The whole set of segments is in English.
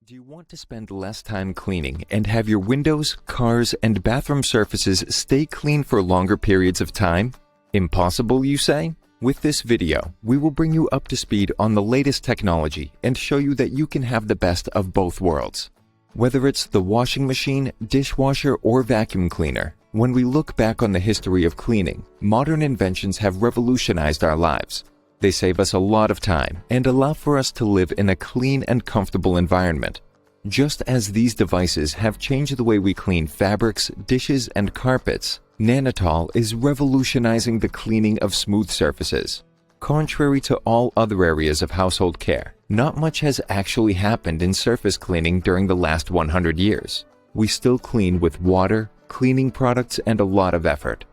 Do you want to spend less time cleaning and have your windows, cars, and bathroom surfaces stay clean for longer periods of time? Impossible, you say? With this video, we will bring you up to speed on the latest technology and show you that you can have the best of both worlds. Whether it's the washing machine, dishwasher, or vacuum cleaner, when we look back on the history of cleaning, modern inventions have revolutionized our lives. They save us a lot of time and allow for us to live in a clean and comfortable environment. Just as these devices have changed the way we clean fabrics, dishes, and carpets, Nanotol is revolutionizing the cleaning of smooth surfaces. Contrary to all other areas of household care, not much has actually happened in surface cleaning during the last 100 years. We still clean with water, cleaning products, and a lot of effort.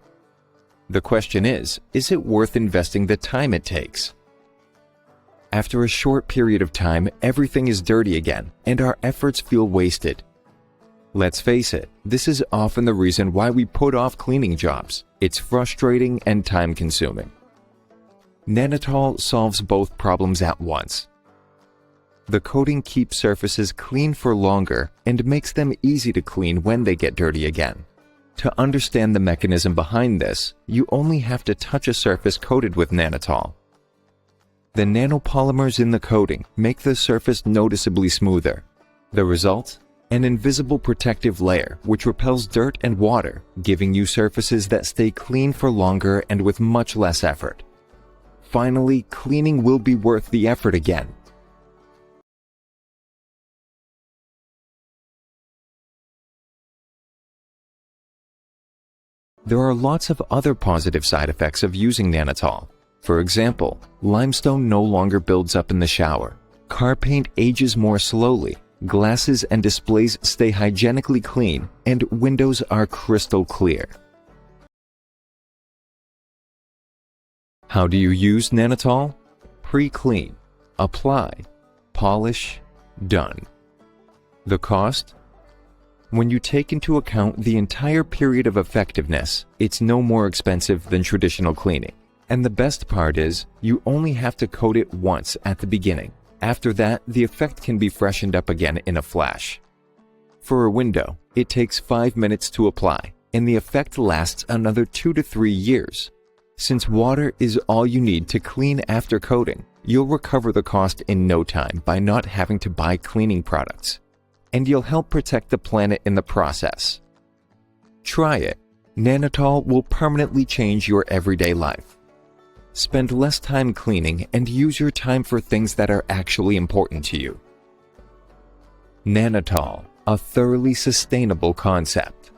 The question is it worth investing the time it takes? After a short period of time, everything is dirty again, and our efforts feel wasted. Let's face it, this is often the reason why we put off cleaning jobs. It's frustrating and time-consuming. Nanotol solves both problems at once. The coating keeps surfaces clean for longer and makes them easy to clean when they get dirty again. To understand the mechanism behind this, you only have to touch a surface coated with Nanotol. The nanopolymers in the coating make the surface noticeably smoother. The result? An invisible protective layer which repels dirt and water, giving you surfaces that stay clean for longer and with much less effort. Finally, cleaning will be worth the effort again. There are lots of other positive side effects of using Nanotol. For example, limestone no longer builds up in the shower, car paint ages more slowly, glasses and displays stay hygienically clean, and windows are crystal clear. How do you use Nanotol? Pre-clean, apply, polish, done. The cost? When you take into account the entire period of effectiveness, it's no more expensive than traditional cleaning. And the best part is, you only have to coat it once at the beginning. After that, the effect can be freshened up again in a flash. For a window, it takes 5 minutes to apply, and the effect lasts another 2 to 3 years. Since water is all you need to clean after coating, you'll recover the cost in no time by not having to buy cleaning products. And you'll help protect the planet in the process. Try it. Nanotol will permanently change your everyday life. Spend less time cleaning and use your time for things that are actually important to you. Nanotol, a thoroughly sustainable concept.